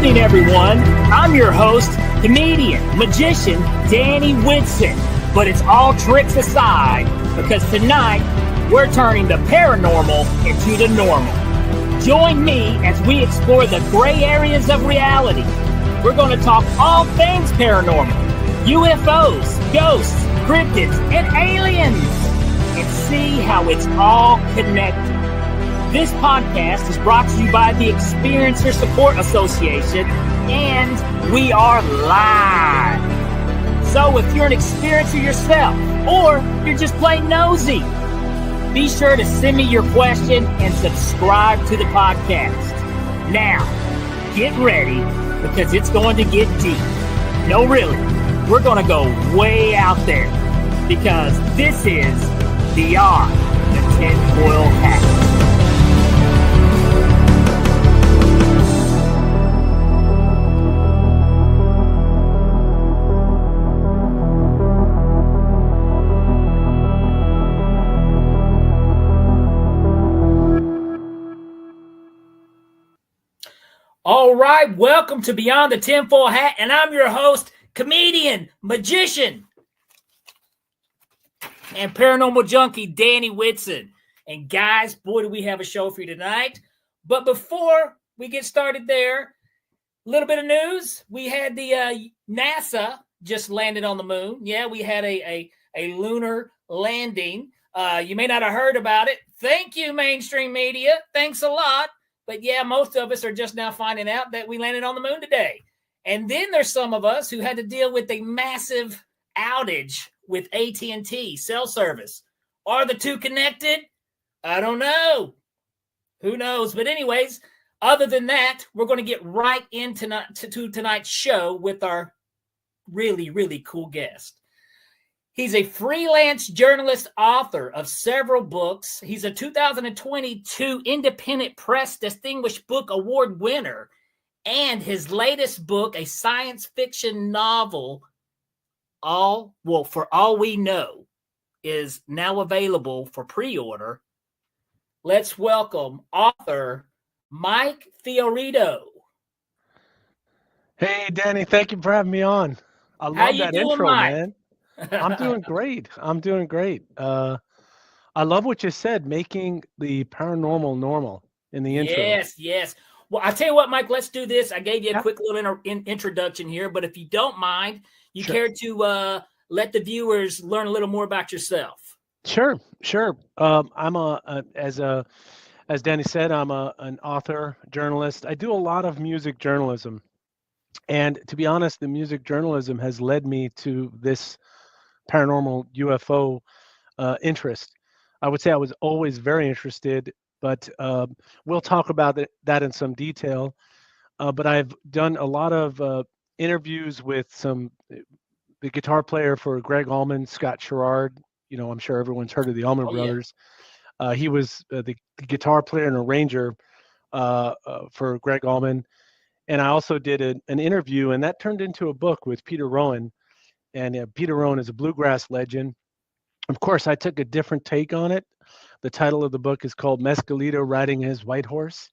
evening, everyone. I'm your host, comedian, magician, Danny Whitson. But it's all tricks aside, because tonight we're turning the paranormal into the normal. Join me as we explore the gray areas of reality. We're going to talk all things paranormal, UFOs, ghosts, cryptids, and aliens, and see how it's all connected. This podcast is brought to you by the Experiencer Support Association, and we are live. So if you're an experiencer yourself, or you're just plain nosy, be sure to send me your question and subscribe to the podcast. Now, get ready, because it's going to get deep. No, really, we're going to go way out there, because this is Beyond the TinFoil Hat. All right, welcome to Beyond the TinFoil Hat, and I'm your host, comedian, magician, and paranormal junkie, Danny Whitson. And guys, boy, do we have a show for you tonight. But before we get started there, a little bit of news. We had the NASA just landed on the moon. Yeah, we had a lunar landing. You may not have heard about it. Thank you, mainstream media. Thanks a lot. But yeah, most of us are just now finding out that we landed on the moon today. And then there's some of us who had to deal with a massive outage with AT&T cell service. Are the two connected? I don't know. Who knows? But anyways, other than that, we're going to get right into tonight's show with our really, really cool guest. He's a freelance journalist, author of several books. He's a 2022 Independent Press Distinguished Book Award winner. And his latest book, a science fiction novel, For All We Know, is now available for pre-order. Let's welcome author Mike Fiorito. Hey, Danny, thank you for having me on. I love that intro, man. I'm doing great. I love what you said, making the paranormal normal in the intro. Yes. Well, I tell you what, Mike, let's do this. I gave you a quick little introduction here, but if you don't mind, you care to let the viewers learn a little more about yourself? Sure. I'm as Danny said, I'm an author, journalist. I do a lot of music journalism. And to be honest, the music journalism has led me to this paranormal UFO interest. I would say I was always very interested, but we'll talk about that in some detail. But I've done a lot of interviews with the guitar player for Greg Allman, Scott Sherrard. You know, I'm sure everyone's heard of the Allman Brothers. Yeah. He was the guitar player and arranger for Greg Allman. And I also did an interview, and that turned into a book with Peter Rowan. And Peter Rowan is a bluegrass legend. Of course, I took a different take on it. The title of the book is called Mescalito Riding His White Horse.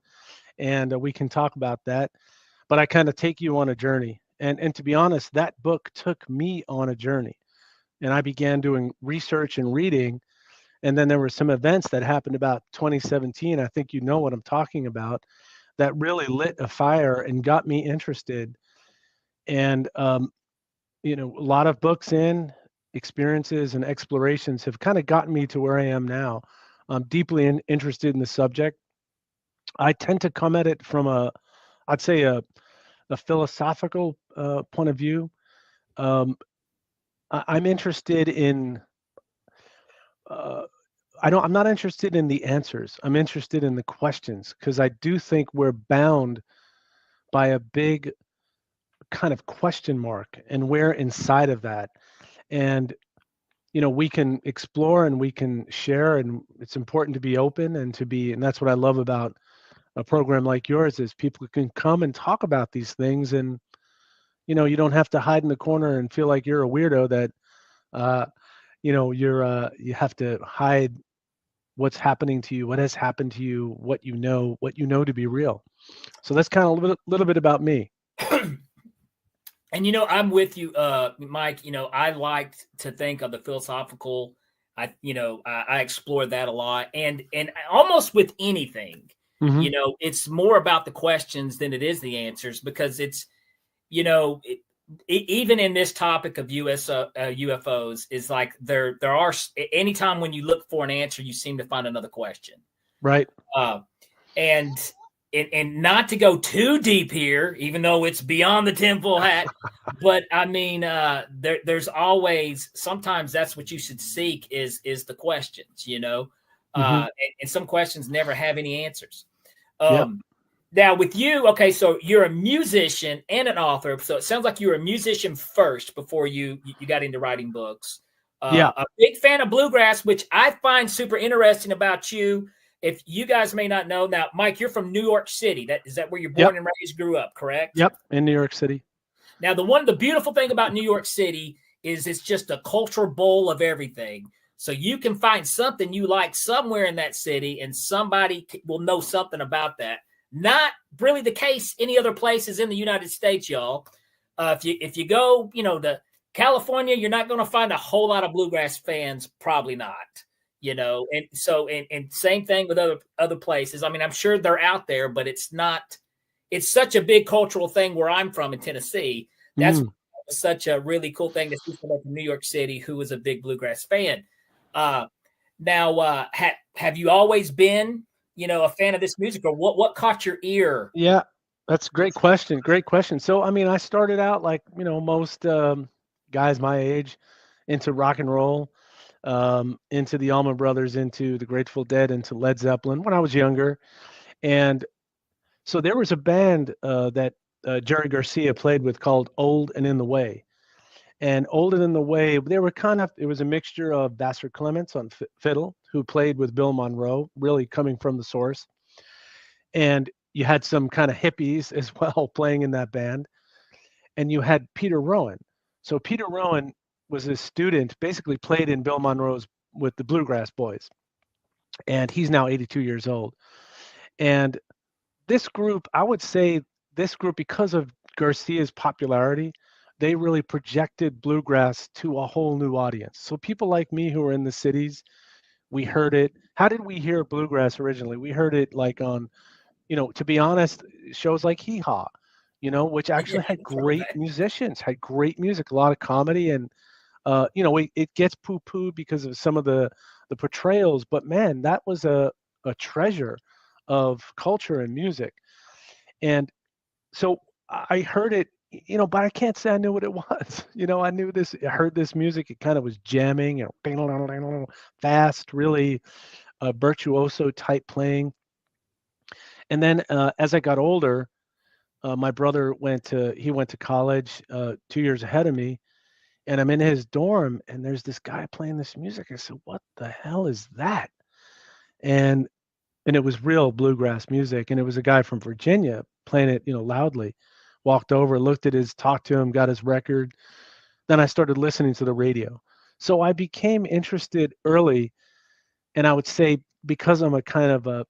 And we can talk about that. But I kind of take you on a journey. And to be honest, that book took me on a journey. And I began doing research and reading. And then there were some events that happened about 2017. I think you know what I'm talking about. That really lit a fire and got me interested. And a lot of books experiences and explorations have kind of gotten me to where I am now. I'm deeply interested in the subject. I tend to come at it from I'd say a philosophical point of view. I'm interested in, I'm not interested in the answers. I'm interested in the questions, because I do think we're bound by a big kind of question mark, and we're inside of that. And we can explore and we can share, and it's important to be open and that's what I love about a program like yours, is people can come and talk about these things, and you don't have to hide in the corner and feel like you're a weirdo that you have to hide what's happening to you, what has happened to you, what you know to be real. So that's kind of a little bit about me. And I'm with you, Mike. I like to think of the philosophical. I explore that a lot, and almost with anything, Hmm. it's more about the questions than it is the answers, because it's even in this topic of UFOs, is like there are, anytime when you look for an answer, you seem to find another question. Right. Uh, and and not to go too deep here, even though it's beyond the tinfoil hat, but I mean, there's always, sometimes that's what you should seek is the questions, Hmm. and some questions never have any answers. Yep. Now with you, okay, so you're a musician and an author, so it sounds like you were a musician first before you got into writing books. Yeah. A big fan of bluegrass, which I find super interesting about you. If you guys may not know, now, Mike, you're from New York City. Is that where you're Yep. born and raised, grew up, correct? Yep. In New York City. Now, the beautiful thing about New York City is it's just a culture bowl of everything. So you can find something you like somewhere in that city, and somebody will know something about that. Not really the case any other places in the United States, y'all. If you go, to California, you're not going to find a whole lot of bluegrass fans. Probably not. And so, and same thing with other places. I mean, I'm sure they're out there, but it's not. It's such a big cultural thing where I'm from in Tennessee. That's such a really cool thing to see someone from New York City who is a big bluegrass fan. Now, have you always been, a fan of this music, or what caught your ear? Yeah. That's a great question. Great question. So, I mean, I started out like, most guys my age into rock and roll, into the Allman Brothers, into the Grateful Dead, into Led Zeppelin when I was younger. And so there was a band that Jerry Garcia played with called Old and in the Way. And Old and in the Way, they were it was a mixture of Vassar Clements on fiddle, who played with Bill Monroe, really coming from the source. And you had some kind of hippies as well playing in that band. And you had Peter Rowan. So Peter Rowan was a student, basically played in Bill Monroe's with the Bluegrass Boys. And he's now 82 years old. And this group, I would say this group, because of Garcia's popularity, they really projected bluegrass to a whole new audience. So people like me who are in the cities, we heard it. How did we hear bluegrass originally? We heard it like on, to be honest, shows like Hee Haw, which actually had great Right. musicians, had great music, a lot of comedy, and it gets poo-pooed because of some of the portrayals, but man, that was a treasure of culture and music. And so I heard it, but I can't say I knew what it was. I heard this music. It kind of was jamming, fast, really virtuoso type playing. And then as I got older, my brother went to college 2 years ahead of me, and I'm in his dorm, and there's this guy playing this music. I said, "What the hell is that?" And it was real bluegrass music, and it was a guy from Virginia playing it, loudly. Walked over, looked at talked to him, got his record. Then I started listening to the radio. So I became interested early, and I would say because I'm a kind of a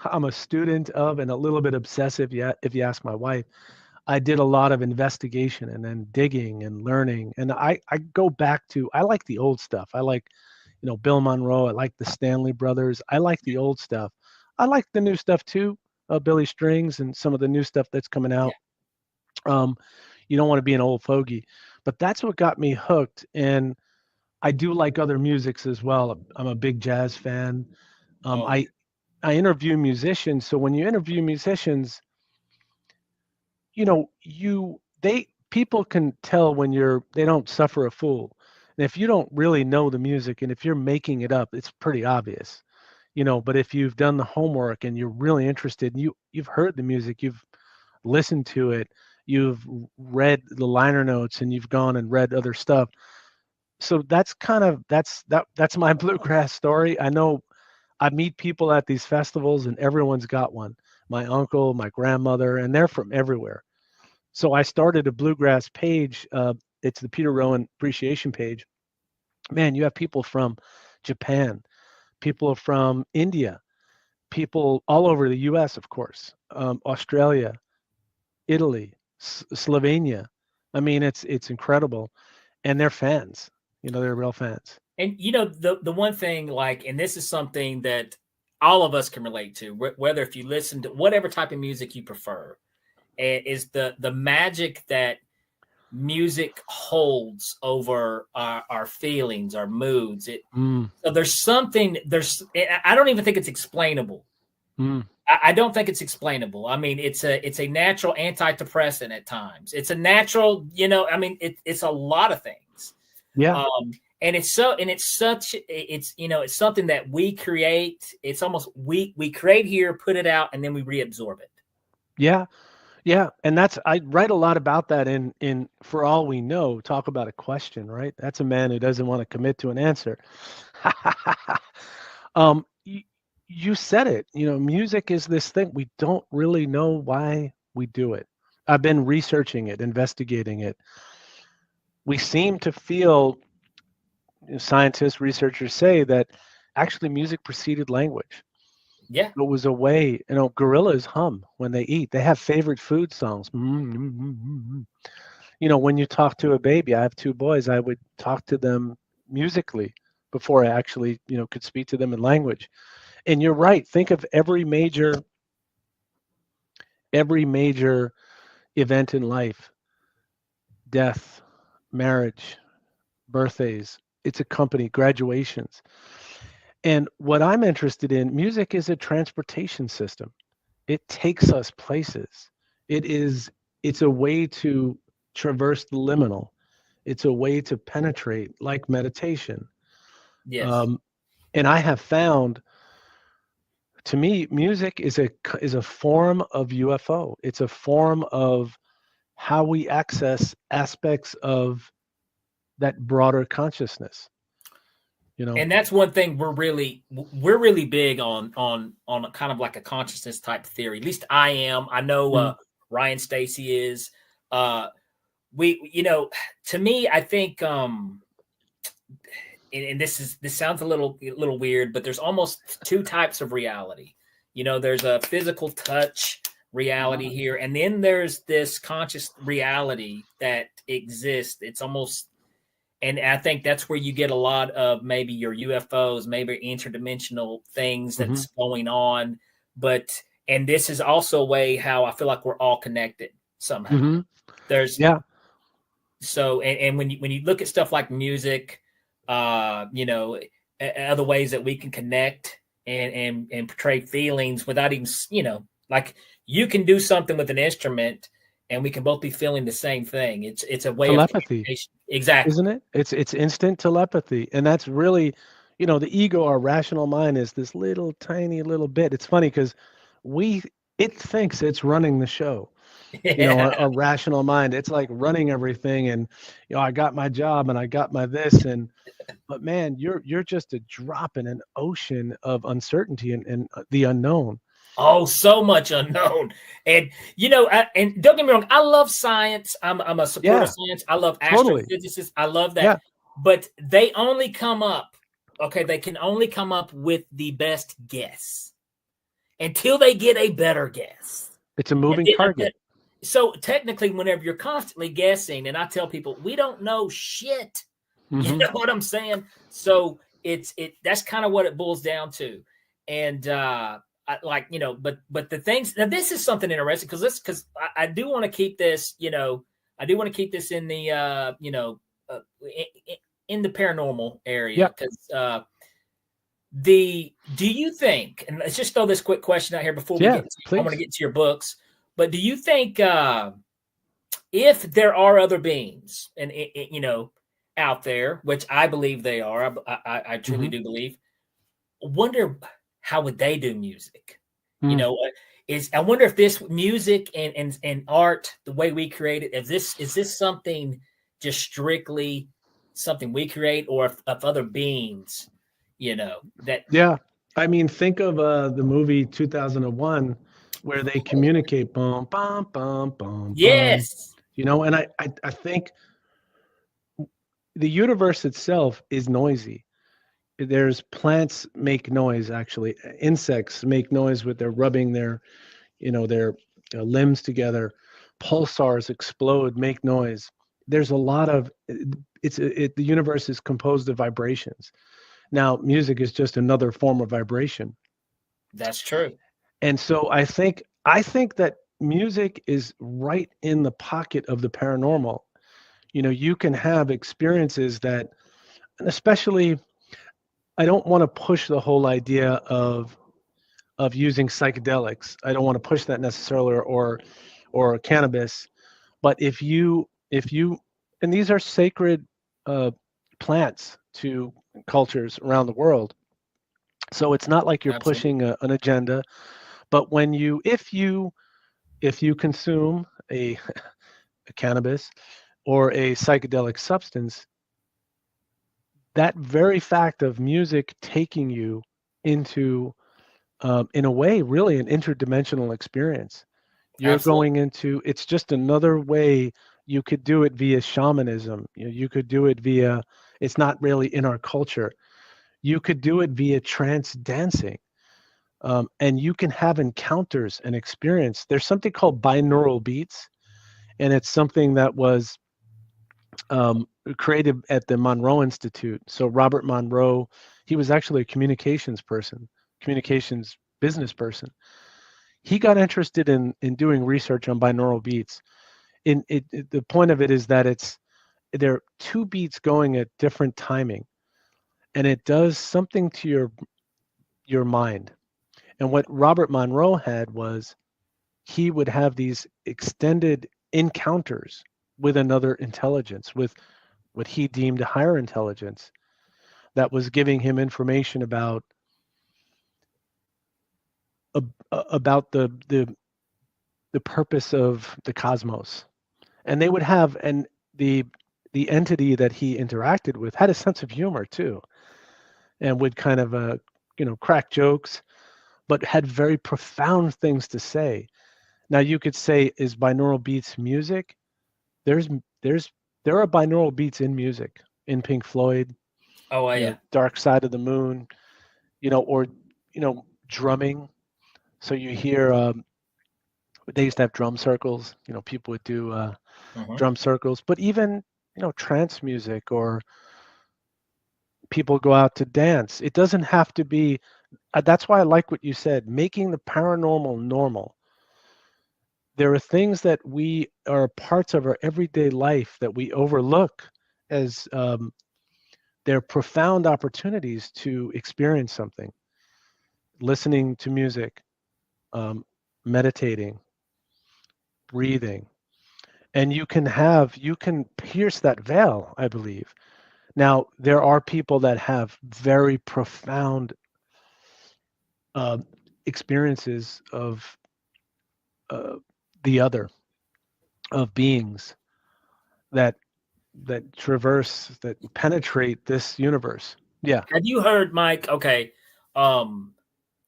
I'm a student of and a little bit obsessive, yeah, if you ask my wife, I did a lot of investigation and then digging and learning. And I go back to, I like the old stuff. I like, Bill Monroe. I like the Stanley Brothers. I like the old stuff. I like the new stuff too, Billy Strings and some of the new stuff that's coming Yeah. out. Um, you don't want to be an old fogey, but that's what got me hooked. And I do like other musics as well. I'm a big jazz fan. Um, Oh, yeah. I I interview musicians. So when you interview musicians, people can tell when they don't suffer a fool. And if you don't really know the music and if you're making it up, it's pretty obvious. But if you've done the homework and you're really interested, and you've heard the music, you've listened to it, you've read the liner notes, and you've gone and read other stuff. So that's my bluegrass story. I know I meet people at these festivals and everyone's got one. My uncle, my grandmother, and they're from everywhere. So I started a bluegrass page. It's the Peter Rowan appreciation page. Man, you have people from Japan, people from India, people all over the U.S., of course, Australia, Italy, Slovenia. I mean, it's incredible, and they're fans. They're real fans. And the one thing, like, and this is something that all of us can relate to, whether if you listen to whatever type of music you prefer, is the magic that music holds over our feelings, our moods. So there's something, I don't even think it's explainable. I don't think it's explainable. I mean, it's a natural antidepressant at times. It's a natural, I mean, it's a lot of things. Yeah. And it's something that we create. It's almost, we create here, put it out, and then we reabsorb it. Yeah. Yeah. And I write a lot about that in For All We Know, talk about a question, right? That's a man who doesn't want to commit to an answer. You said it, music is this thing. We don't really know why we do it. I've been researching it, investigating it. We seem to feel, scientists, researchers say that actually music preceded language. Yeah. It was a way, gorillas hum when they eat. They have favorite food songs. When you talk to a baby, I have 2 boys, I would talk to them musically before I actually, could speak to them in language. And you're right. Think of every major event in life: death, marriage, birthdays. It's accompanied, graduations. And what I'm interested in, music is a transportation system. It takes us places. It's a way to traverse the liminal. It's a way to penetrate, like meditation. Yes. And I have found, to me, music is a form of UFO. It's a form of how we access aspects of that broader consciousness. And that's one thing we're really big on kind of like a consciousness type theory. At least I am. I know Ryan Stacy is. To me, I think, and this sounds a little weird, but there's almost 2 types of reality. There's a physical touch reality here, and then there's this conscious reality that exists. It's almost, and I think that's where you get a lot of maybe your UFOs, maybe interdimensional things that's going on. And this is also a way how I feel like we're all connected somehow. There's So, and when you look at stuff like music, other ways that we can connect and portray feelings without even, like you can do something with an instrument and we can both be feeling the same thing. It's a way telepathy, of communication. Exactly. isn't it? It's instant telepathy. And that's really, the ego, our rational mind, is this little tiny little bit. It's funny because it thinks it's running the show. A rational mind, it's like running everything, and I got my job and I got my this, but man, you're just a drop in an ocean of uncertainty and the unknown. Oh, so much unknown. And and don't get me wrong, I love science. I'm a supporter of science. I love astrophysicists. I love that. Yeah. But they only come up, they can only come up with the best guess until they get a better guess. It's a moving target. So technically, whenever you're constantly guessing, and I tell people, we don't know shit. You know what I'm saying? So that's kind of what it boils down to. And but the things, now this is something interesting because I do want to keep this, I do want to keep this in the in the paranormal area because do you think, and let's just throw this quick question out here before we I want to get to your books. But do you think if there are other beings and out there, which I believe they are, I truly do believe, wonder how would they do music? I wonder if this music and art, the way we create it, is this something just strictly something we create, or if other beings, that. Yeah, I mean, think of the movie 2001. Where they communicate, bum, bum, bum, bum, yes, and I think the universe itself is noisy. There's plants make noise, actually. Insects make noise with their rubbing their limbs together. pulsars explode, make noise. There's a lot of the universe is composed of vibrations. Now, music is just another form of vibration. That's true. And so I think that music is right in the pocket of the paranormal. You can have experiences that, and especially, I don't want to push the whole idea of using psychedelics. I don't want to push that necessarily, or cannabis. But if you and these are sacred uh, plants to cultures around the world. So it's not like you're Absolutely. pushing an agenda. But if you consume a cannabis or a psychedelic substance, that very fact of music taking you into, in a way, really an interdimensional experience. You're Absolutely. going into, it's just another way. You could do it via shamanism. You could do it via, it's not really in our culture. You could do it via trance dancing. And you can have encounters and experience. There's something called binaural beats, and it's something that was um, created at the Monroe Institute. So Robert Monroe, he was actually a communications business person. He got interested in doing research on binaural beats. The point of it is that there are two beats going at different timing, and it does something to your mind. And what Robert Monroe had was he would have these extended encounters with another intelligence, with what he deemed a higher intelligence that was giving him information about the purpose of the cosmos. And they would have, and the entity that he interacted with had a sense of humor too, and would kind of crack jokes, but had very profound things to say. Now you could say, is binaural beats music? There's there's there are binaural beats in music, in Pink Floyd, Oh, yeah. Dark Side of the Moon, or drumming. So you hear, they used to have drum circles. People would do Hmm. drum circles, but even trance music, or people go out to dance. It doesn't have to be. That's why I like what you said, making the paranormal normal. There are things that we are parts of our everyday life that we overlook as they're profound opportunities to experience something. Listening to music, um, meditating, breathing, and you can pierce that veil, I believe. Now, there are people that have very profound uh, experiences of uh, the other, of beings that that penetrate this universe. Yeah. Have you heard, Mike? Okay. Um,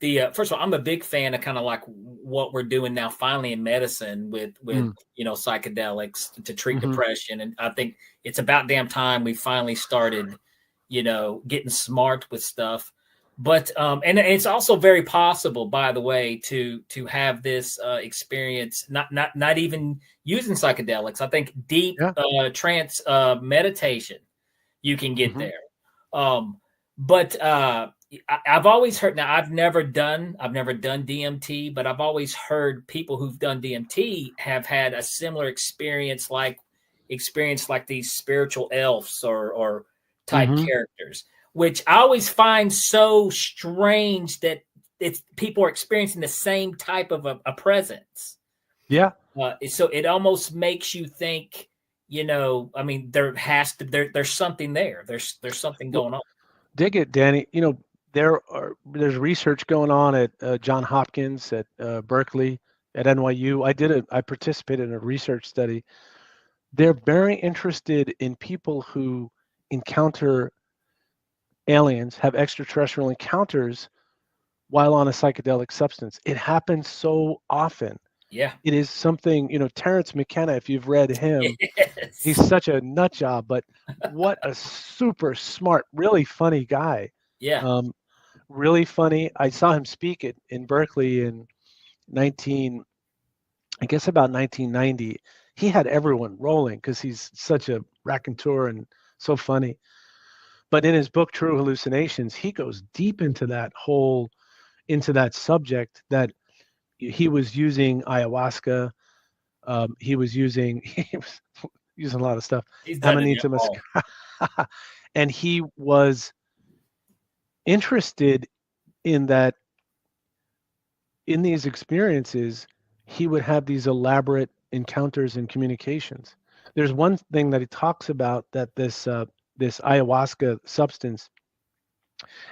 the first of all, I'm a big fan of kind of like what we're doing now, finally in medicine with Mm. psychedelics to treat Hmm. depression, and I think it's about damn time we finally started, getting smart with stuff. But and it's also very possible, by the way, to have this experience not even using psychedelics. I think deep Yeah. trance meditation you can get Hmm. there. Um, but I've always heard. Now I've never done DMT, but I've always heard people who've done DMT have had a similar experience like these spiritual elves or type Hmm. characters, which I always find so strange that it's people are experiencing the same type of a presence. Yeah. So it almost makes you think, I mean, there's something there. There's something Well, going on. dig it, Danny. There's research going on at John Hopkins, at Berkeley, at NYU. I participated in a research study. They're very interested in people who encounter aliens, have extraterrestrial encounters while on a psychedelic substance. It happens so often. Yeah. It is something, Terrence McKenna, if you've read him, he's Yes. such a nut job, but what a super smart, really funny guy. Yeah. Um, really funny. I saw him speak in Berkeley in 19, I guess about 1990, he had everyone rolling because he's such a raconteur and so funny. But in his book True Hallucinations, he goes deep into that subject that he was using ayahuasca. He was using he was using a lot of stuff. He's done it Amanita all. muscaria, and he was interested in that in these experiences, he would have these elaborate encounters and communications. There's one thing that he talks about that this ayahuasca substance,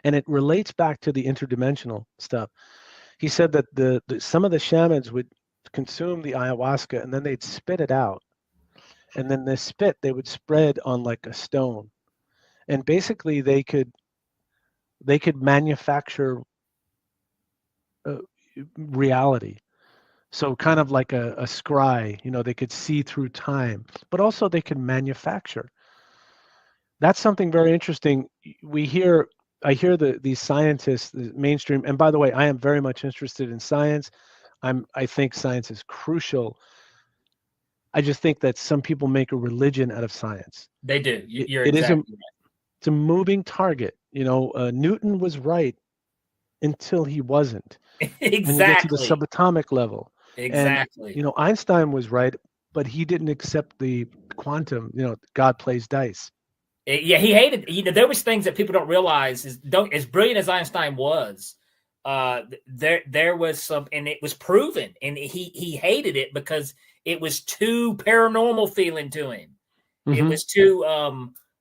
and it relates back to the interdimensional stuff. He said that some of the shamans would consume the ayahuasca and then they'd spit it out, and then this spit they would spread on like a stone, and basically they could manufacture uh, reality. So kind of like a scry, they could see through time, but also they could manufacture. That's something very interesting. I hear these scientists, the mainstream, and by the way, I am very much interested in science. I think science is crucial. I just think that some people make a religion out of science. They do. It, You're it is a exactly it's a moving target. Newton was right until he wasn't. right. When you get to the Exactly. subatomic level, and Exactly. Einstein was right, but he didn't accept the quantum. God plays dice. Yeah, he hated. There was things that people don't realize is don't as brilliant as Einstein was. There was some, and it was proven, and he hated it because it was too paranormal feeling to him. It Hmm. was too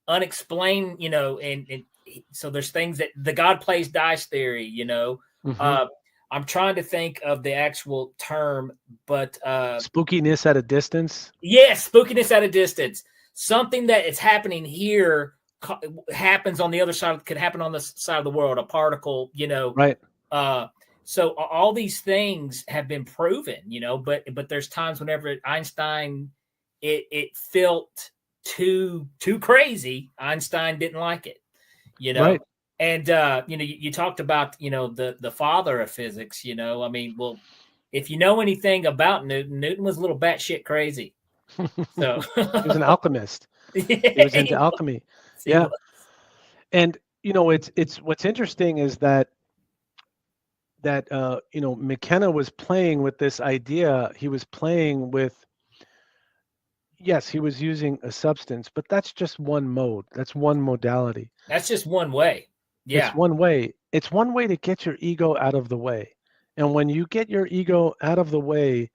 unexplained, and so there's things that the God plays dice theory. Hmm. Uh, I'm trying to think of the actual term, but Spookiness at a distance. yes, spookiness at a distance. Something that is happening here happens on the other side. Could happen on the side of the world. A particle, Right. Uh, so all these things have been proven, But there's times whenever Einstein, it felt too crazy. Einstein didn't like it, you know. Right. And you talked about the father of physics. I mean, well, if you know anything about Newton, Newton was a little batshit crazy. So He was an alchemist. He was into he was. alchemy. He Yeah. was. And it's what's interesting is that McKenna was playing with this idea. He was playing with, yes, he was using a substance, but that's just one mode. That's one modality. That's just one way. It's Yeah. one way. It's one way to get your ego out of the way. And when you get your ego out of the way,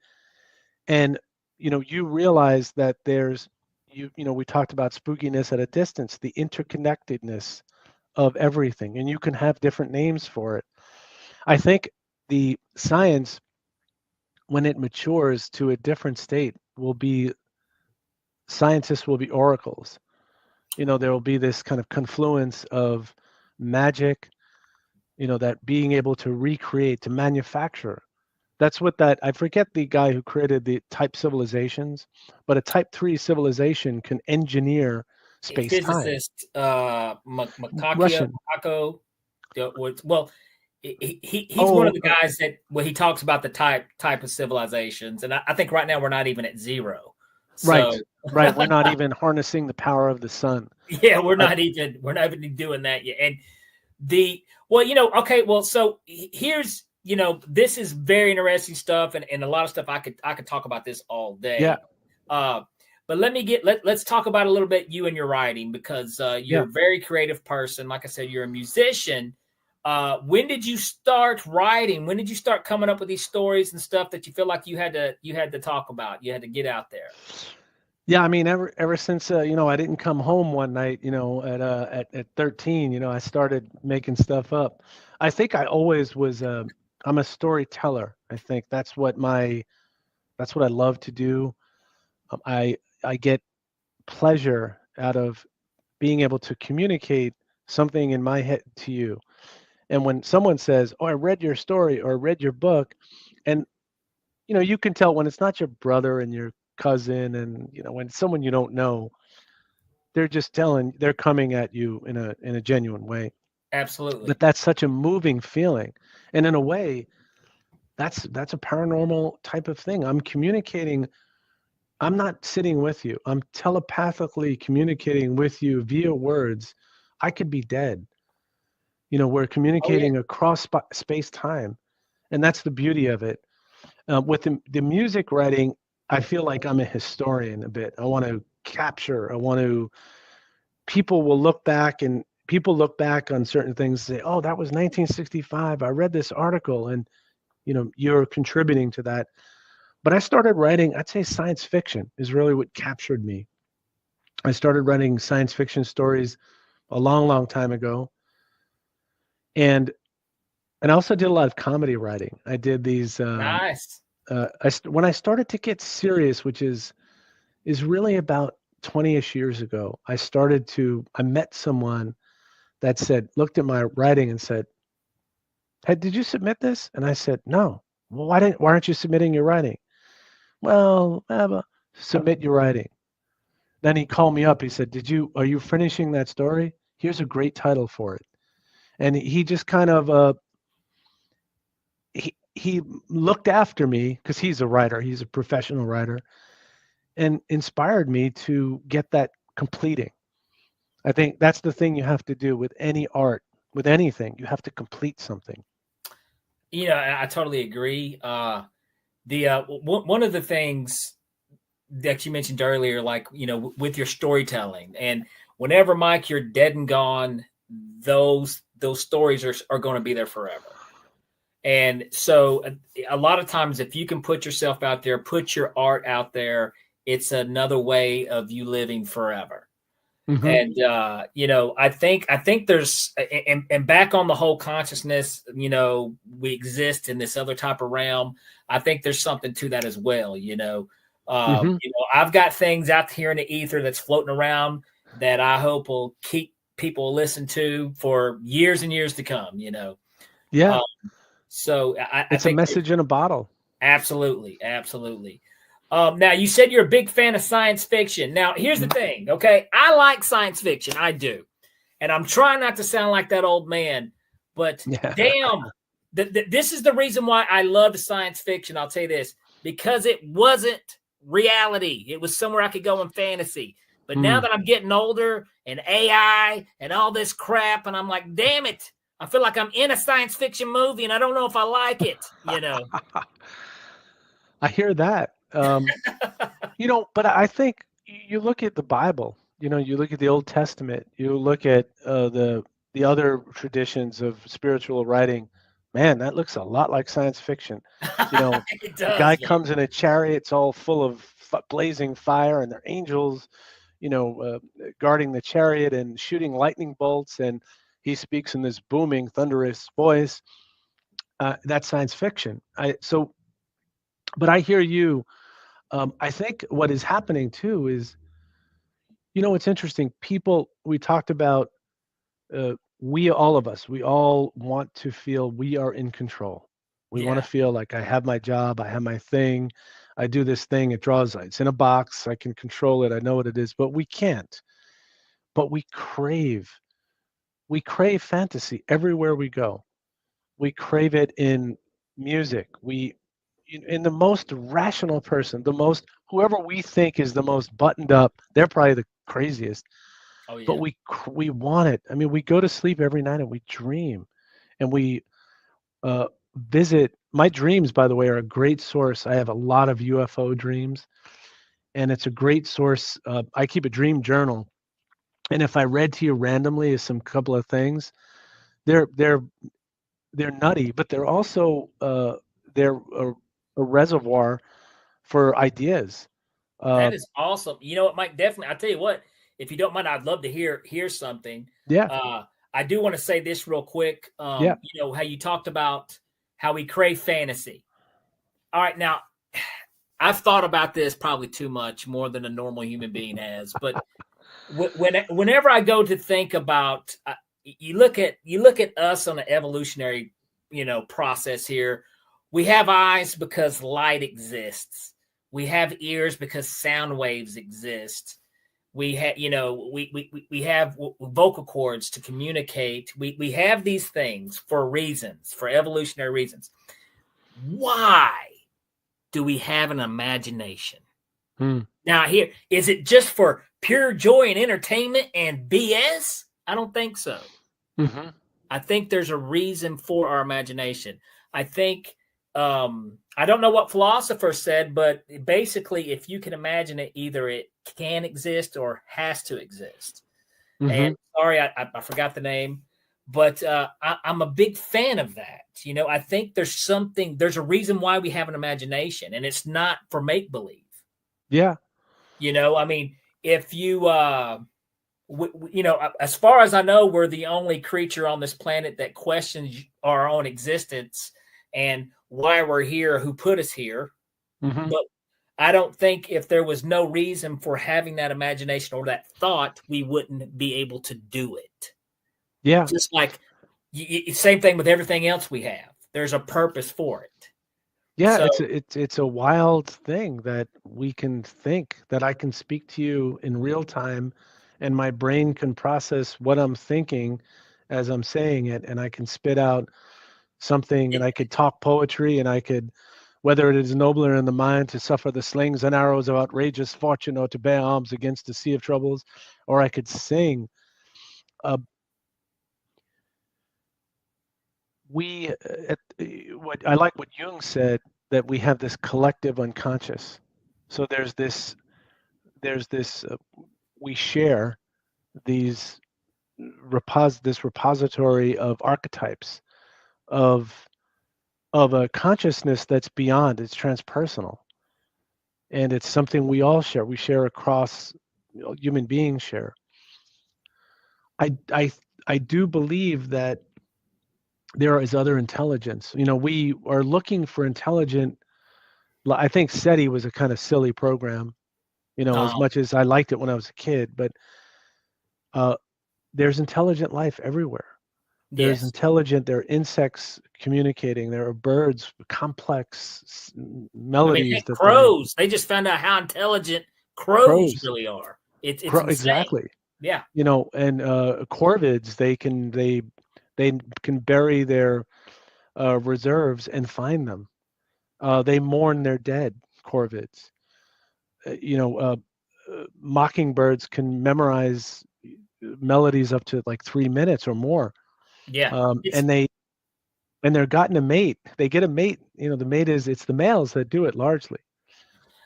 and you realize that we talked about spookiness at a distance, the interconnectedness of everything, and you can have different names for it. I think the science, when it matures to a different state, will be scientists will be oracles. There will be this kind of confluence of magic, that being able to recreate, to manufacture. That's what that, I forget the guy who created the type civilizations, but a type 3 civilization can engineer A space time. physicist, Russian. Makako, well, he's one of Oh, the guys that he talks about the type of civilizations, and I think right now we're not even at zero. So right, right. We're not even harnessing the power of the sun. yeah, we're I, not even doing that yet. And okay, well, so here's this is very interesting stuff, and a lot of stuff I could talk about this all yeah, day. But let's talk about a little bit you and your writing, because you're yeah. a very creative person. Like I said, you're a musician. When did you start writing? When did you start coming up with these stories and stuff that you feel like you had to talk about? You had to get out there. Yeah, I mean, ever since I didn't come home one night, at 13, I started making stuff up. I think I always was. I'm a storyteller. I think that's what I love to do. I get pleasure out of being able to communicate something in my head to you. And when someone says, "Oh, I read your story or I read your book," and you can tell when it's not your brother and your cousin, and when it's someone you don't know, they're coming at you in a genuine way. Absolutely. But that's such a moving feeling, and in a way, That's a paranormal type of thing. I'm communicating. I'm not sitting with you. I'm telepathically communicating with you via words. I could be dead. We're Oh yeah. communicating across space time, and that's the beauty of it. With the music writing, I feel like I'm a historian a bit. I want to capture. I want to. People look back on certain things and say, "Oh, that was 1965. I read this article," and you're contributing to that. But I started writing. I'd say science fiction is really what captured me. I started writing science fiction stories a long, long time ago, and I also did a lot of comedy writing. I did these. Nice. When I started to get serious, which is really about 20ish years ago, I met someone that looked at my writing and said, "Hey, did you submit this?" And I said, "No." Well, why aren't you submitting your writing? Well, submit your writing. Then he called me up. He said, are you finishing that story? Here's a great title for it. And he just kind of, he looked after me because he's a writer. He's a professional writer, and inspired me to get that completing. I think that's the thing you have to do with any art, with anything. You have to complete something. I totally agree. One of the things that you mentioned earlier, like, with your storytelling, and whenever, Mike, you're dead and gone, those stories are going to be there forever. And so a lot of times, if you can put yourself out there, put your art out there, it's another way of you living forever. Mm-hmm. And, I think there's, and back on the whole consciousness, we exist in this other type of realm. I think there's something to that as well. Mm-hmm. I've got things out here in the ether that's floating around that I hope will keep people listen to for years and years to come, Yeah. So it's a message in a bottle. Absolutely. Absolutely. Now, you said you're a big fan of science fiction. Now, here's the thing, okay? I like science fiction. I do. And I'm trying not to sound like that old man, but damn, this is the reason why I love science fiction. I'll tell you this, because it wasn't reality. It was somewhere I could go in fantasy. But now that I'm getting older and AI and all this crap, and I'm like, damn it, I feel like I'm in a science fiction movie and I don't know if I like it, I hear that. But I think you look at the Bible, you look at the Old Testament, you look at the other traditions of spiritual writing, man, that looks a lot like science fiction. It does, the guy comes in a chariot, it's all full of blazing fire, and there are angels, guarding the chariot and shooting lightning bolts, and he speaks in this booming, thunderous voice. That's science fiction. But I hear you. I think what is happening too is, it's interesting. We talked about, all of us, we all want to feel we are in control. We want to feel like I have my job, I have my thing, I do this thing, it's in a box, I can control it, I know what it is, but we can't. But we crave fantasy everywhere we go. We crave it in music. In the most rational person, whoever we think is the most buttoned up, they're probably the craziest. Oh, yeah. But we want it. I mean, we go to sleep every night and we dream, and we visit. My dreams, by the way, are a great source. I have a lot of UFO dreams, and it's a great source. I keep a dream journal, and if I read to you randomly some couple of things, they're nutty, but they're also they're a reservoir for ideas. That is awesome. You know what, Mike? Definitely. I'll tell you what, if you don't mind, I'd love to hear something. Yeah. I do want to say this real quick. How you talked about how we crave fantasy. All right. Now, I've thought about this probably too much, more than a normal human being has. But whenever I go to think about, you look at us on an evolutionary, process here. We have eyes because light exists. We have ears because sound waves exist. We have, we have vocal cords to communicate. We have these things for reasons, for evolutionary reasons. why do we have an imagination? Hmm. Now, here, is it just for pure joy and entertainment and BS? I don't think so. Mm-hmm. I think there's a reason for our imagination. I think, I don't know what philosopher said, but basically, if you can imagine it, either it can exist or has to exist. Mm-hmm. And sorry, I forgot the name, but I'm a big fan of that. You know, I think there's a reason why we have an imagination, and it's not for make believe. Yeah. You know, I mean, if you, you know, as far as I know, we're the only creature on this planet that questions our own existence and why we're here, who put us here. Mm-hmm. But I don't think if there was no reason for having that imagination or that thought, we wouldn't be able to do it. Yeah. Just like same thing with everything else we have. There's a purpose for it. Yeah, So it's a wild thing that we can think that I can speak to you in real time and my brain can process what I'm thinking as I'm saying it, and I can spit out something, and I could talk poetry, and I could, whether it is nobler in the mind to suffer the slings and arrows of outrageous fortune or to bear arms against a sea of troubles, or I could sing. Uh, what I like what Jung said, that we have this collective unconscious. So there's this we share these this repository of archetypes of a consciousness that's beyond, it's transpersonal, and it's something we all share. We share across, human beings share. I I I do believe that there is other intelligence. You know, we are looking for intelligent. I think SETI was a kind of silly program, you know, as um, much as I liked it when I was a kid, but uh, there's intelligent life everywhere. There's yes. intelligent, there are insects communicating, there are birds with complex I mean, melodies heck, that they crows. They just found out how intelligent crows crows, really are. It's insane. exactly. Yeah. You know, and corvids, they can bury their reserves and find them. They mourn their dead, corvids. You know, mockingbirds can memorize melodies up to like 3 minutes or more. Yeah. It's And they're gotten a mate. They get a mate. You know, the mate is, it's the males that do it largely,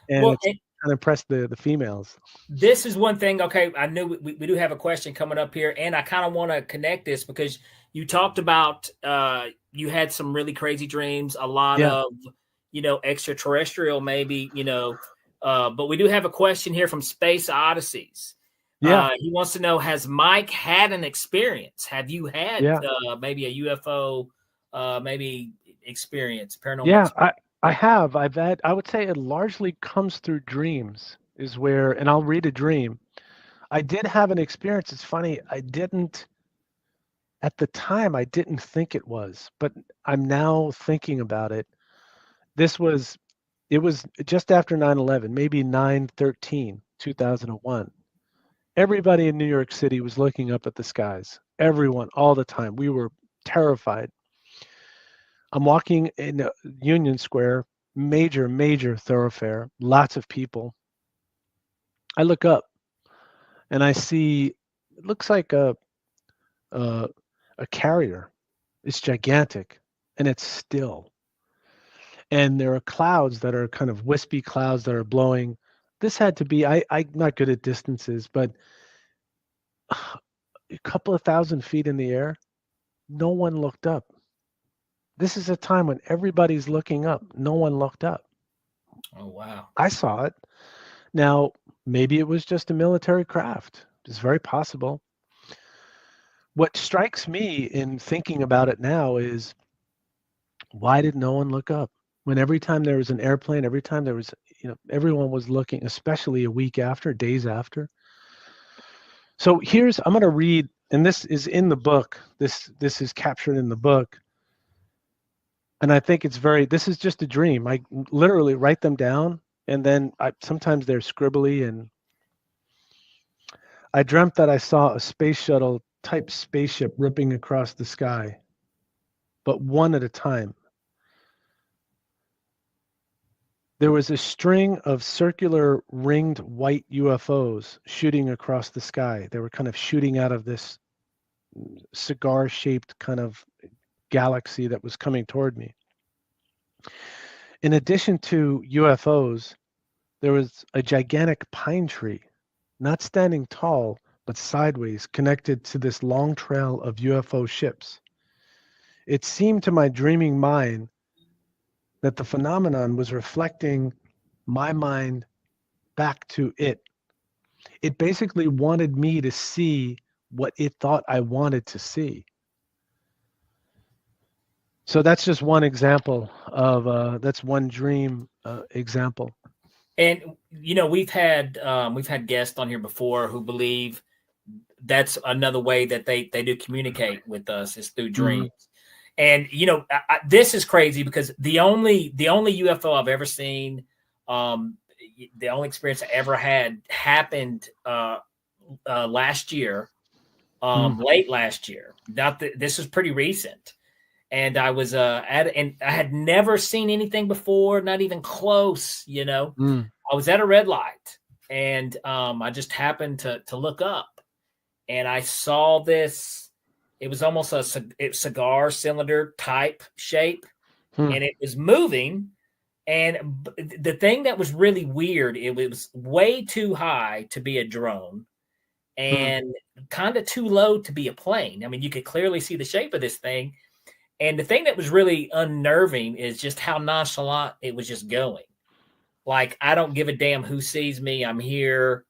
and well, it's kind of impress the females. this is one thing. Okay, I knew we do have a question coming up here, and I kind of want to connect this because you talked about you had some really crazy dreams, a lot Yeah, of extraterrestrial, maybe but we do have a question here from Space Odysseys. yeah, He wants to know: has Mike had an experience? Have you had yeah, maybe a UFO, maybe experience, paranormal yeah. experience? I have. I've had. I would say it largely comes through dreams. Is where, and I'll read a dream. I did have an experience. It's funny. I didn't at the time. I didn't think it was, but I'm now thinking about it. This was. It was just after 9/11, maybe 9/13, 2001. Everybody in New York City was looking up at the skies. Everyone, all the time. We were terrified. I'm walking in Union Square, major thoroughfare, lots of people. I look up and I see, it looks like a, a carrier. It's gigantic and it's still. And there are clouds that are kind of wispy clouds that are blowing. This had to be, I'm not good at distances, but a couple of 1,000 feet in the air. No one looked up. This is a time when everybody's looking up. No one looked up. Oh wow. I saw it. Now, maybe it was just a military craft. It's very possible. What strikes me in thinking about it now is, why did no one look up? When every time there was an airplane, every time there was, everyone was looking, especially a week after, days after. So I'm going to read, and this is in the book. This is captured in the book. And I think this is just a dream. I literally write them down, and then sometimes they're scribbly, and I dreamt that I saw a space shuttle type spaceship ripping across the sky, but one at a time. there was a string of circular ringed white UFOs shooting across the sky. They were kind of shooting out of this cigar-shaped kind of galaxy that was coming toward me. In addition to UFOs, there was a gigantic pine tree, not standing tall, but sideways, connected to this long trail of UFO ships. It seemed to my dreaming mind that the phenomenon was reflecting my mind back to it. It basically wanted me to see what it thought I wanted to see. So that's just one example of that's one dream example. And we've had guests on here before who believe that's another way that they do communicate with us is through dreams. And this is crazy because the only UFO I've ever seen, the only experience I ever had happened last year, late last year. This was pretty recent. And I was and I had never seen anything before, not even close. I was at a red light, and I just happened to look up, and I saw this. It was almost a cigar cylinder type shape, and it was moving. And the thing that was really weird, it was way too high to be a drone, and kind of too low to be a plane. I mean, you could clearly see the shape of this thing. And the thing that was really unnerving is just how nonchalant it was just going. Like, I don't give a damn who sees me. I'm here.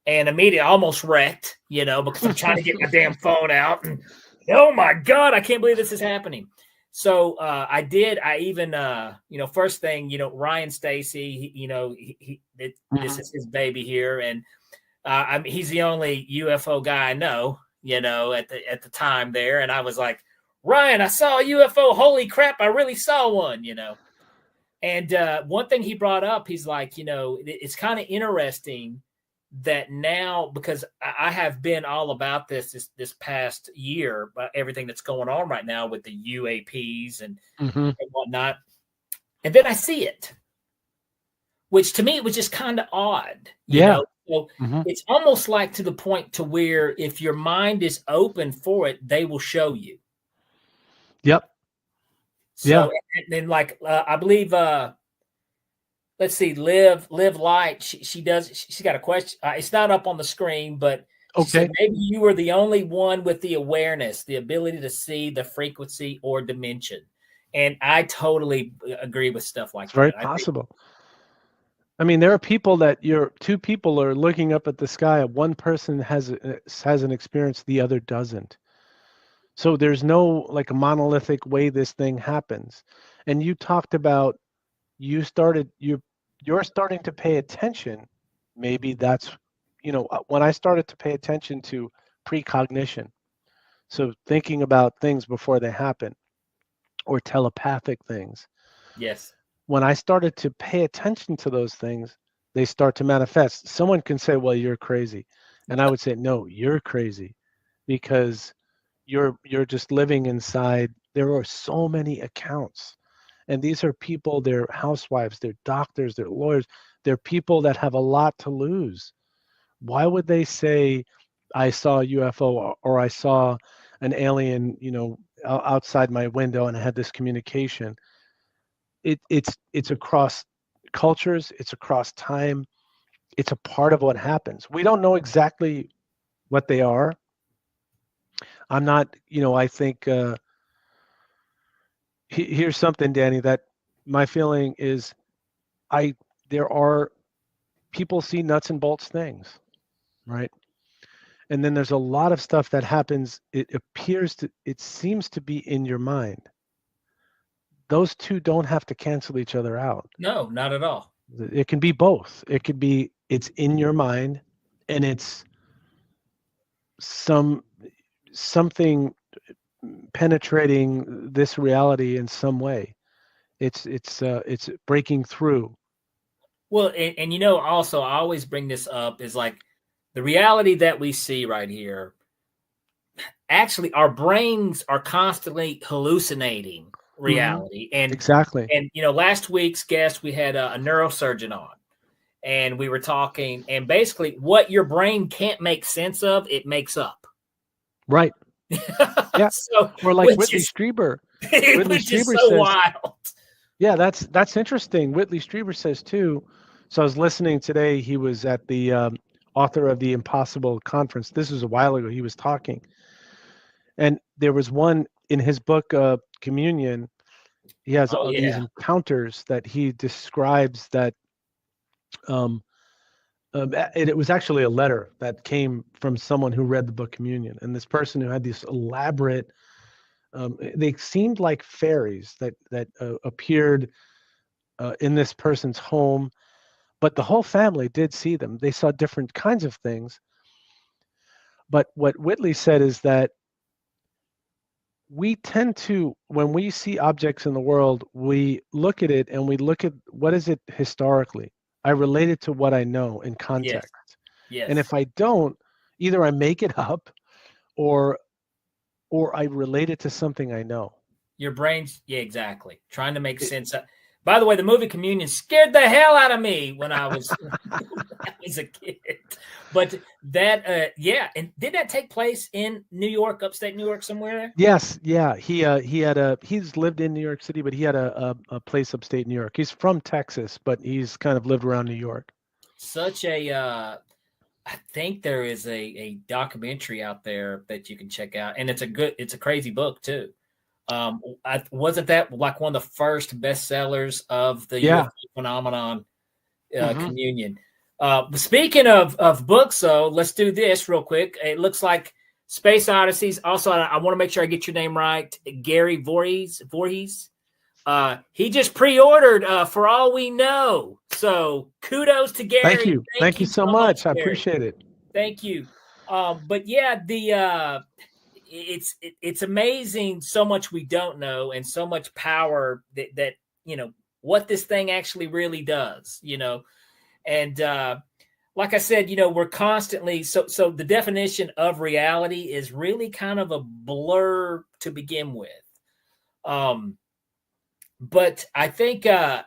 And immediately I almost wrecked, because I'm trying to get my damn phone out. And, oh, my God, I can't believe this is happening. So I even, first thing, Ryan Stacy, this is his baby here. And he's the only UFO guy I know, at the time there. And I was like, Ryan, I saw a UFO. Holy crap, I really saw one, And one thing he brought up, he's like, it's kind of interesting that now, because I have been all about this past year, about everything that's going on right now with the UAPs and whatnot. And then I see it, which to me, it was just kind of odd, you know? So it's almost like to the point to where if your mind is open for it, they will show you. Yep. So, and then I believe, let's see, Live Light. She's got a question. It's not up on the screen, but she said maybe you were the only one with the awareness, the ability to see the frequency or dimension. And I totally agree with stuff like that. Very possible. I mean, there are people that two people are looking up at the sky. One person has an experience, the other doesn't. So there's no like a monolithic way this thing happens. And you talked about you're starting to pay attention. Maybe that's, when I started to pay attention to precognition. So thinking about things before they happen, or telepathic things. Yes. When I started to pay attention to those things, they start to manifest. Someone can say, well, you're crazy. And I would say, no, you're crazy, because you're just living inside. There are so many accounts, and these are people, they're housewives, they're doctors, they're lawyers, they're people that have a lot to lose. Why would they say I saw a UFO or I saw an alien, outside my window and I had this communication? It's across cultures, it's across time, it's a part of what happens. We don't know exactly what they are. I'm not, I think here's something, Danny, that my feeling is there are people see nuts and bolts things, right? And then there's a lot of stuff that happens. It seems to be in your mind. Those two don't have to cancel each other out. No, not at all. It can be both. It could be it's in your mind and it's something penetrating this reality in some way. It's breaking through. Well, and also I always bring this up is like the reality that we see right here. Actually, our brains are constantly hallucinating reality. And exactly. And you know, last week's guest, we had a neurosurgeon on, and we were talking, and basically, what your brain can't make sense of, it makes up. Right. Yeah. So, Or like Whitley Strieber. Whitley which is Strieber so says, wild. yeah, that's interesting. Whitley Strieber says too. So I was listening today. He was at the author of the Impossible Conference. This was a while ago. He was talking, and there was one in his book, Communion. He has these encounters that he describes that. It was actually a letter that came from someone who read the book Communion, and this person who had these elaborate. They seemed like fairies that appeared in this person's home, but the whole family did see them. They saw different kinds of things. But what Whitley said is that we tend to, when we see objects in the world, we look at it and we look at what is it historically. I relate it to what I know in context. Yes. And if I don't, either I make it up or I relate it to something I know. Your brain's, exactly. Trying to make sense of. By the way, the movie Communion scared the hell out of me when I was a kid. But that, and did that take place in New York, upstate New York, somewhere? Yes, yeah. He's lived in New York City, but he had a place upstate New York. He's from Texas, but he's kind of lived around New York. Such a, I think there is a documentary out there that you can check out, and it's a crazy book too. Wasn't that like one of the first bestsellers of the UFO phenomenon, Communion? Speaking of books, though, let's do this real quick. It looks like Space Odysseys. Also, I want to make sure I get your name right. Gary Voorhees. He just pre-ordered For All We Know. So kudos to Gary. Thank you. Thank you so much. I appreciate it. Thank you. But yeah, it's amazing so much we don't know, and so much power that what this thing actually really does, and like I said, we're constantly so the definition of reality is really kind of a blur to begin with. But I think I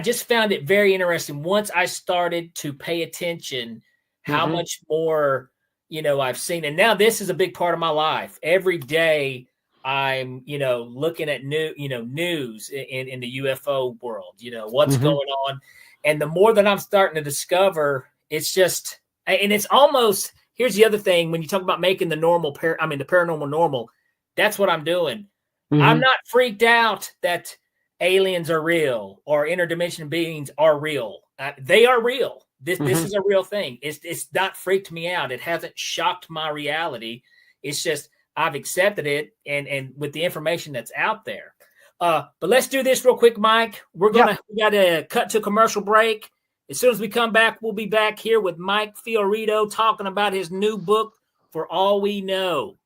just found it very interesting once I started to pay attention how much more I've seen. And now this is a big part of my life. Every day I'm, looking at news in the UFO world, what's going on. And the more that I'm starting to discover, it's just, and it's almost, here's the other thing. When you talk about making the the paranormal normal, that's what I'm doing. I'm not freaked out that aliens are real or interdimensional beings are real. They are real. This is a real thing. It's not freaked me out. It hasn't shocked my reality. It's just I've accepted it and with the information that's out there. But let's do this real quick, Mike. We got to cut to a commercial break. As soon as we come back, we'll be back here with Mike Fiorito talking about his new book, For All We Know.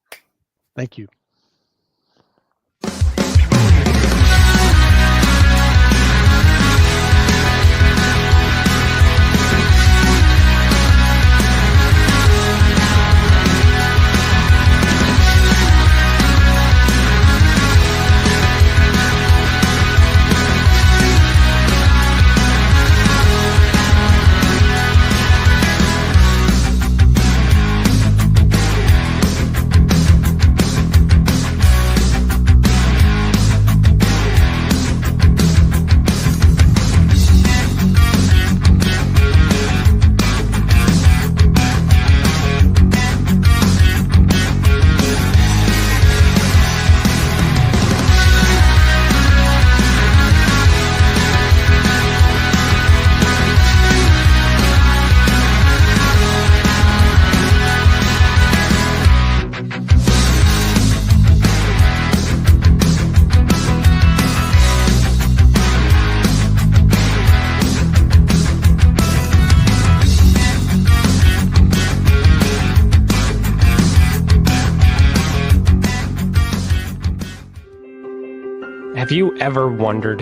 Thank you. Have you ever wondered,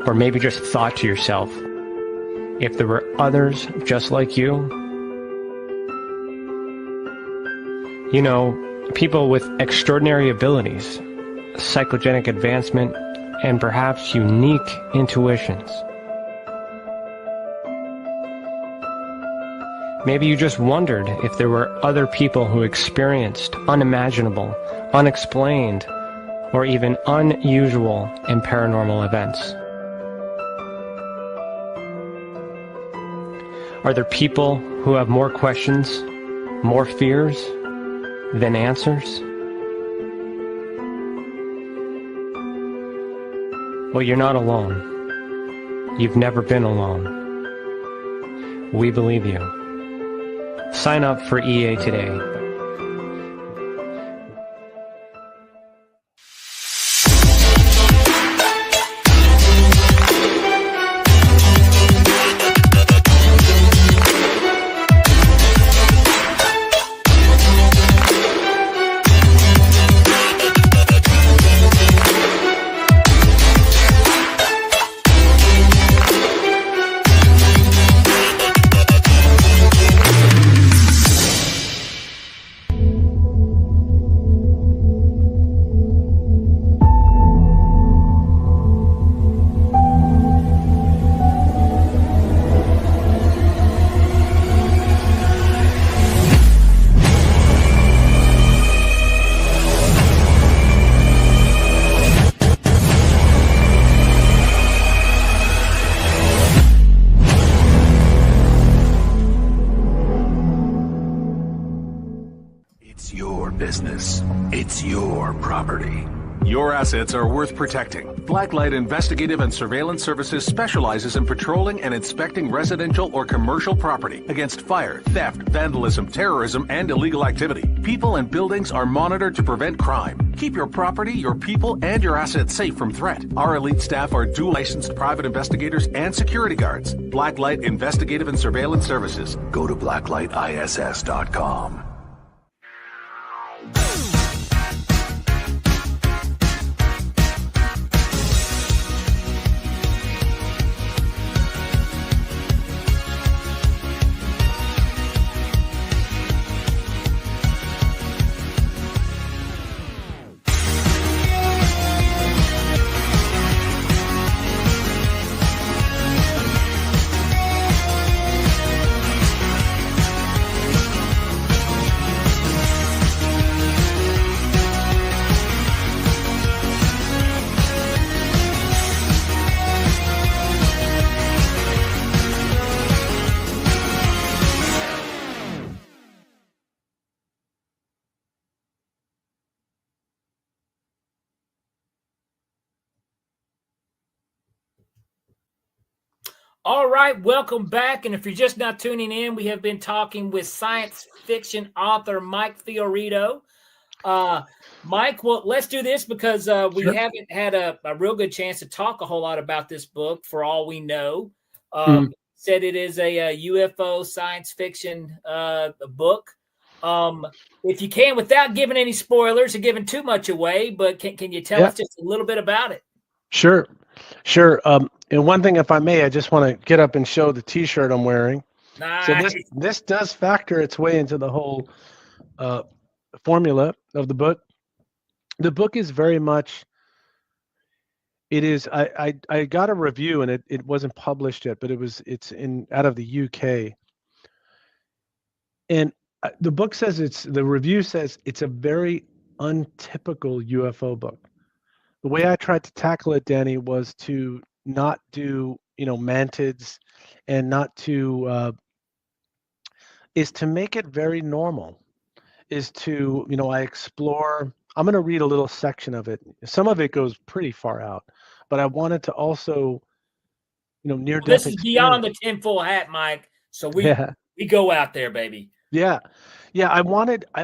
or maybe just thought to yourself, if there were others just like you? People with extraordinary abilities, psychogenic advancement, and perhaps unique intuitions. Maybe you just wondered if there were other people who experienced unimaginable, unexplained, or even unusual and paranormal events. Are there people who have more questions, more fears than answers? Well, you're not alone. You've never been alone. We believe you. Sign up for EA today. Business. It's your property. Your assets are worth protecting. Blacklight Investigative and Surveillance Services specializes in patrolling and inspecting residential or commercial property against fire, theft, vandalism, terrorism, and illegal activity. People and buildings are monitored to prevent crime. Keep your property, your people, and your assets safe from threat. Our elite staff are dual licensed private investigators and security guards. Blacklight Investigative and Surveillance Services. Go to blacklightiss.com. All right, welcome back. And if you're just now tuning in, we have been talking with science fiction author Mike Fiorito. Mike, well, let's do this because we haven't had a real good chance to talk a whole lot about this book for all we know. Said it is a UFO science fiction book. If you can, without giving any spoilers or giving too much away, but can you tell us just a little bit about it? Sure. And one thing, if I may, I just want to get up and show the T-shirt I'm wearing. Nice. So this does factor its way into the whole formula of the book. The book is very much. It is. I got a review and it wasn't published yet, but it's out of the UK. And the book says the review says it's a very untypical UFO book. The way I tried to tackle it, Danny, was to not do, mantids and not to, is to make it very normal, is to, I explore, I'm going to read a little section of it. Some of it goes pretty far out, but I wanted to also, near-death This is beyond the tinfoil hat, Mike. So we go out there, baby. Yeah. I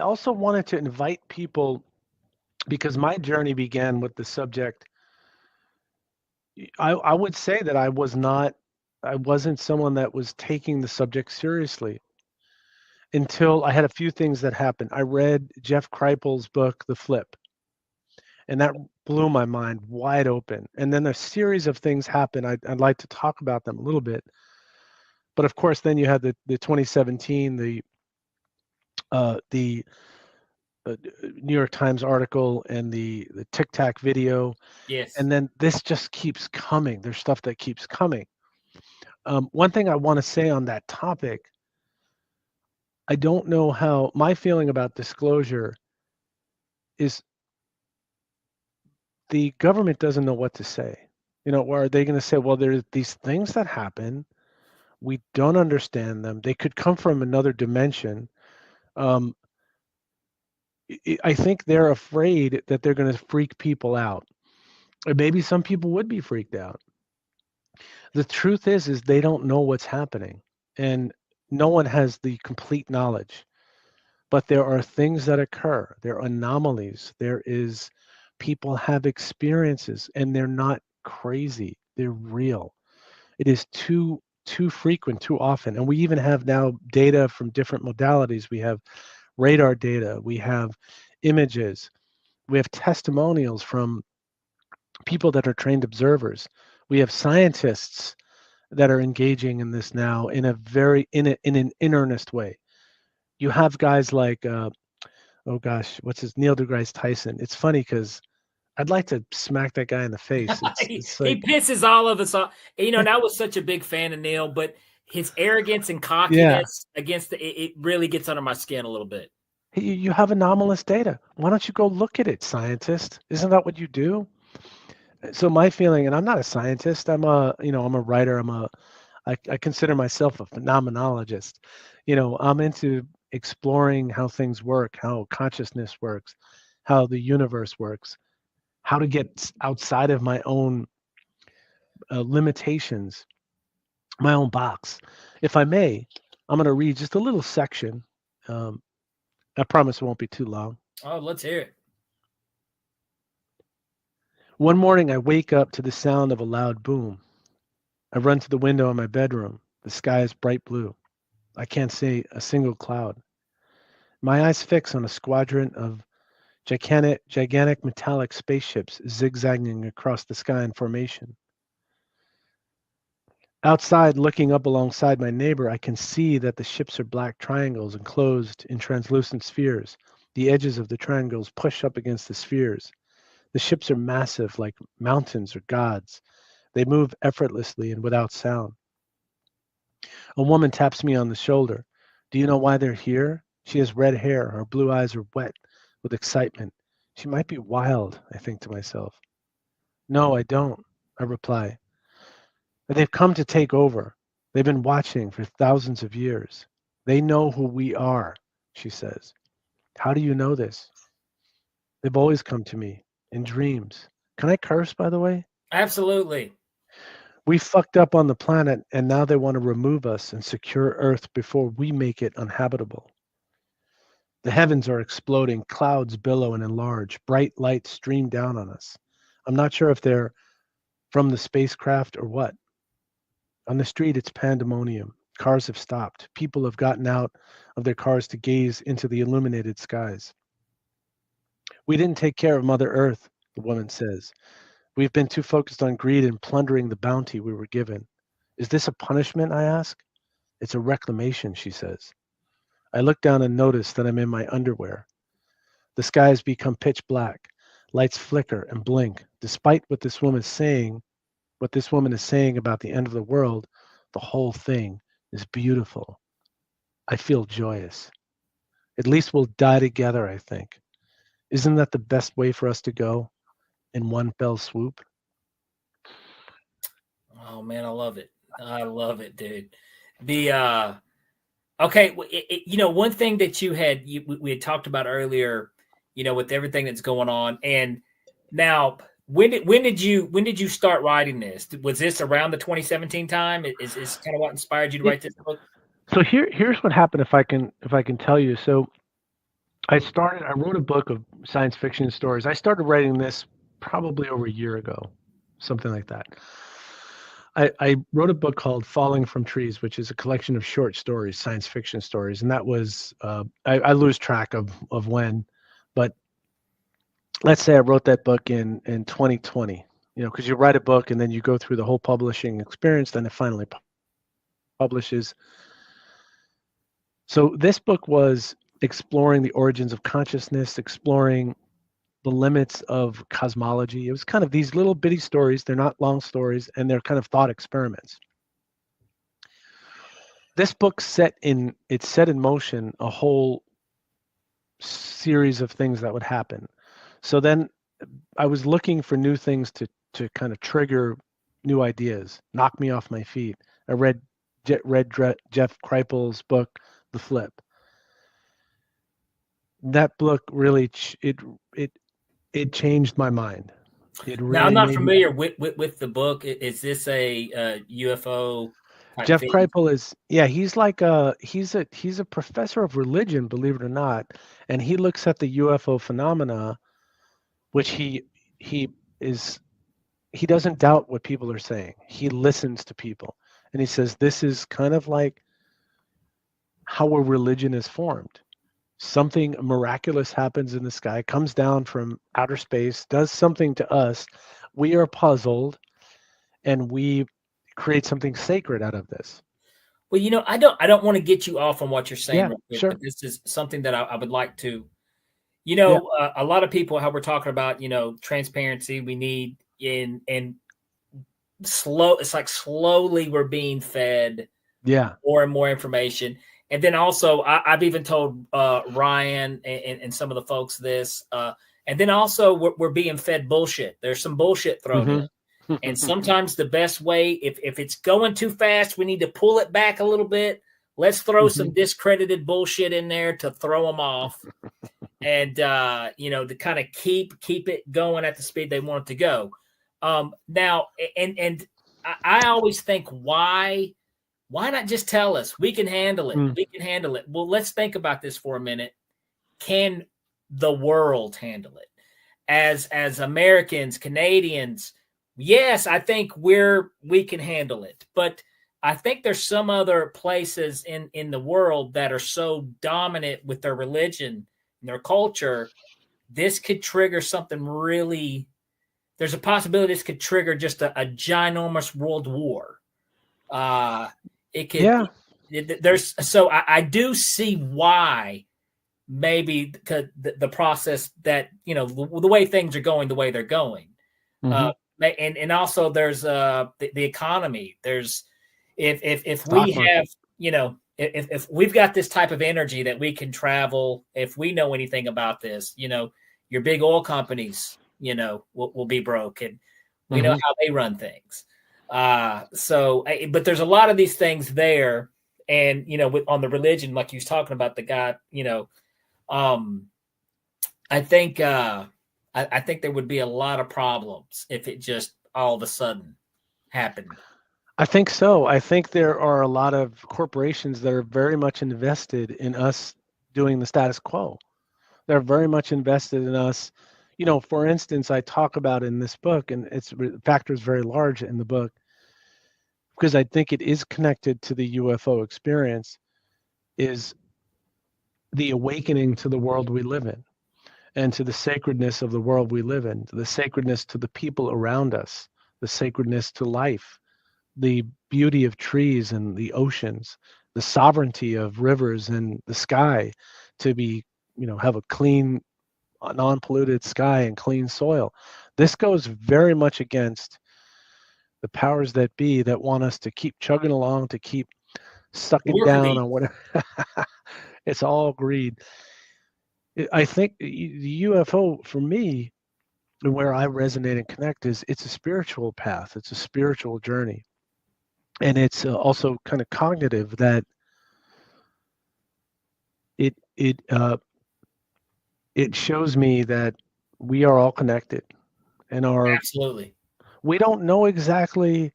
also wanted to invite people, because my journey began with the subject. I would say that I wasn't someone that was taking the subject seriously until I had a few things that happened. I read Jeff Kripal's book, The Flip, and that blew my mind wide open. And then a series of things happened. I'd like to talk about them a little bit. But of course, then you had the 2017, the New York Times article and the Tic Tac video, Yes. and then this just keeps coming. There's stuff that keeps coming. One thing I want to say on that topic, I don't know how my feeling about disclosure is the government doesn't know what to say. Or are they going to say, well, there's these things that happen. We don't understand them. They could come from another dimension. I think they're afraid that they're going to freak people out. Or maybe some people would be freaked out. The truth is they don't know what's happening, and no one has the complete knowledge. But there are things that occur. There are anomalies. People have experiences, and they're not crazy. They're real. It is too frequent, too often. And we even have now data from different modalities. We have radar data. We have images. We have testimonials from people that are trained observers. We have scientists that are engaging in this now in an in earnest way. You have guys like Neil deGrasse Tyson. It's funny because I'd like to smack that guy in the face. It's like, he pisses all of us off. And I was such a big fan of Neil, but his arrogance and cockiness against it really gets under my skin a little bit. You have anomalous data. Why don't you go look at it, scientist? Isn't that what you do? So my feeling, and I'm not a scientist. I'm a writer. I consider myself a phenomenologist. I'm into exploring how things work, how consciousness works, how the universe works, how to get outside of my own limitations, my own box. If I may, I'm going to read just a little section. I promise it won't be too long. Oh, let's hear it. One morning, I wake up to the sound of a loud boom. I run to the window in my bedroom. The sky is bright blue. I can't see a single cloud. My eyes fix on a squadron of gigantic metallic spaceships zigzagging across the sky in formation. Outside, looking up alongside my neighbor, I can see that the ships are black triangles enclosed in translucent spheres. The edges of the triangles push up against the spheres. The ships are massive, like mountains or gods. They move effortlessly and without sound. A woman taps me on the shoulder. Do you know why they're here? She has red hair. Her blue eyes are wet with excitement. She might be wild, I think to myself. No, I don't, I reply. But they've come to take over. They've been watching for thousands of years. They know who we are, she says. How do you know this? They've always come to me in dreams. Can I curse, by the way? Absolutely. We fucked up on the planet, and now they want to remove us and secure Earth before we make it uninhabitable. The heavens are exploding, clouds billow and enlarge, bright lights stream down on us. I'm not sure if they're from the spacecraft or what. On the street, it's pandemonium. Cars have stopped. People have gotten out of their cars to gaze into the illuminated skies. We didn't take care of Mother Earth, the woman says. We've been too focused on greed and plundering the bounty we were given. Is this a punishment, I ask? It's a reclamation, she says. I look down and notice that I'm in my underwear. The sky has become pitch black. Lights flicker and blink. Despite what this woman is saying about the end of the world, the whole thing is beautiful. I feel joyous. At least we'll die together, I think. Isn't that the best way for us to go? In one fell swoop? Oh man, I love it. I love it, dude. Okay, one thing that we had talked about earlier, with everything that's going on, and now when did you start writing this? Was this around the 2017 time? Is this kind of what inspired you to write this book? So here's what happened, if I can tell you. So I wrote a book of science fiction stories. I started writing this probably over a year ago, something like that. I wrote a book called Falling from Trees, which is a collection of short stories, science fiction stories. And that was, I lose track of when, but let's say I wrote that book in 2020, because you write a book and then you go through the whole publishing experience, then it finally publishes. So this book was exploring the origins of consciousness, exploring the limits of cosmology. It was kind of these little bitty stories. They're not long stories, and they're kind of thought experiments. This book set in motion a whole series of things that would happen. So then I was looking for new things to kind of trigger new ideas, knock me off my feet. I read Jeff Kripal's book, The Flip. That book really it changed my mind. It really now, I'm not familiar with the book. Is this a UFO? Jeff Kripal is, he's like he's a professor of religion, believe it or not, and he looks at the UFO phenomena, which he doesn't doubt what people are saying. He listens to people, and he says this is kind of like how a religion is formed. Something miraculous happens in the sky, comes down from outer space, does something to us. We are puzzled, and we create something sacred out of this. Well, I don't want to get you off on what you're saying. Yeah, sure. But this is something that I would like to, a lot of people, how we're talking about, transparency we need and slow. It's like slowly we're being fed more and more information. And then also I've even told Ryan and some of the folks this, and then also we're being fed bullshit. There's some bullshit thrown in. And sometimes the best way, if it's going too fast, we need to pull it back a little bit. Let's throw some discredited bullshit in there to throw them off, and to kind of keep it going at the speed they want it to go. Now, and I always think, why not just tell us? We can handle it. We can handle it. Well, let's think about this for a minute. Can the world handle it? As Americans, Canadians? Yes, I think we can handle it, but I think there's some other places in the world that are so dominant with their religion and their culture. This could trigger something really. There's a possibility this could trigger just a ginormous world war. It could. Yeah. I do see why. Maybe the process that the way things are going, the way they're going. And also there's the economy. There's if we have if we've got this type of energy that we can travel, if we know anything about this, your big oil companies will be broke, and we know how they run things. But there's a lot of these things there, and on the religion, like you was talking about the guy, I think there would be a lot of problems if it just all of a sudden happened. I think so. I think there are a lot of corporations that are very much invested in us doing the status quo. They're very much invested in us. For instance, I talk about in this book, and the factor is very large in the book, because I think it is connected to the UFO experience, is the awakening to the world we live in. And to the sacredness of the world we live in, to the sacredness to the people around us, the sacredness to life, the beauty of trees and the oceans, the sovereignty of rivers and the sky, to be, have a clean, non-polluted sky and clean soil. This goes very much against the powers that be that want us to keep chugging along, to keep sucking down on whatever. It's all greed. I think the UFO, for me, and where I resonate and connect, is it's a spiritual path. It's a spiritual journey. And it's also kind of cognitive, that it shows me that we are all connected, and absolutely. We don't know exactly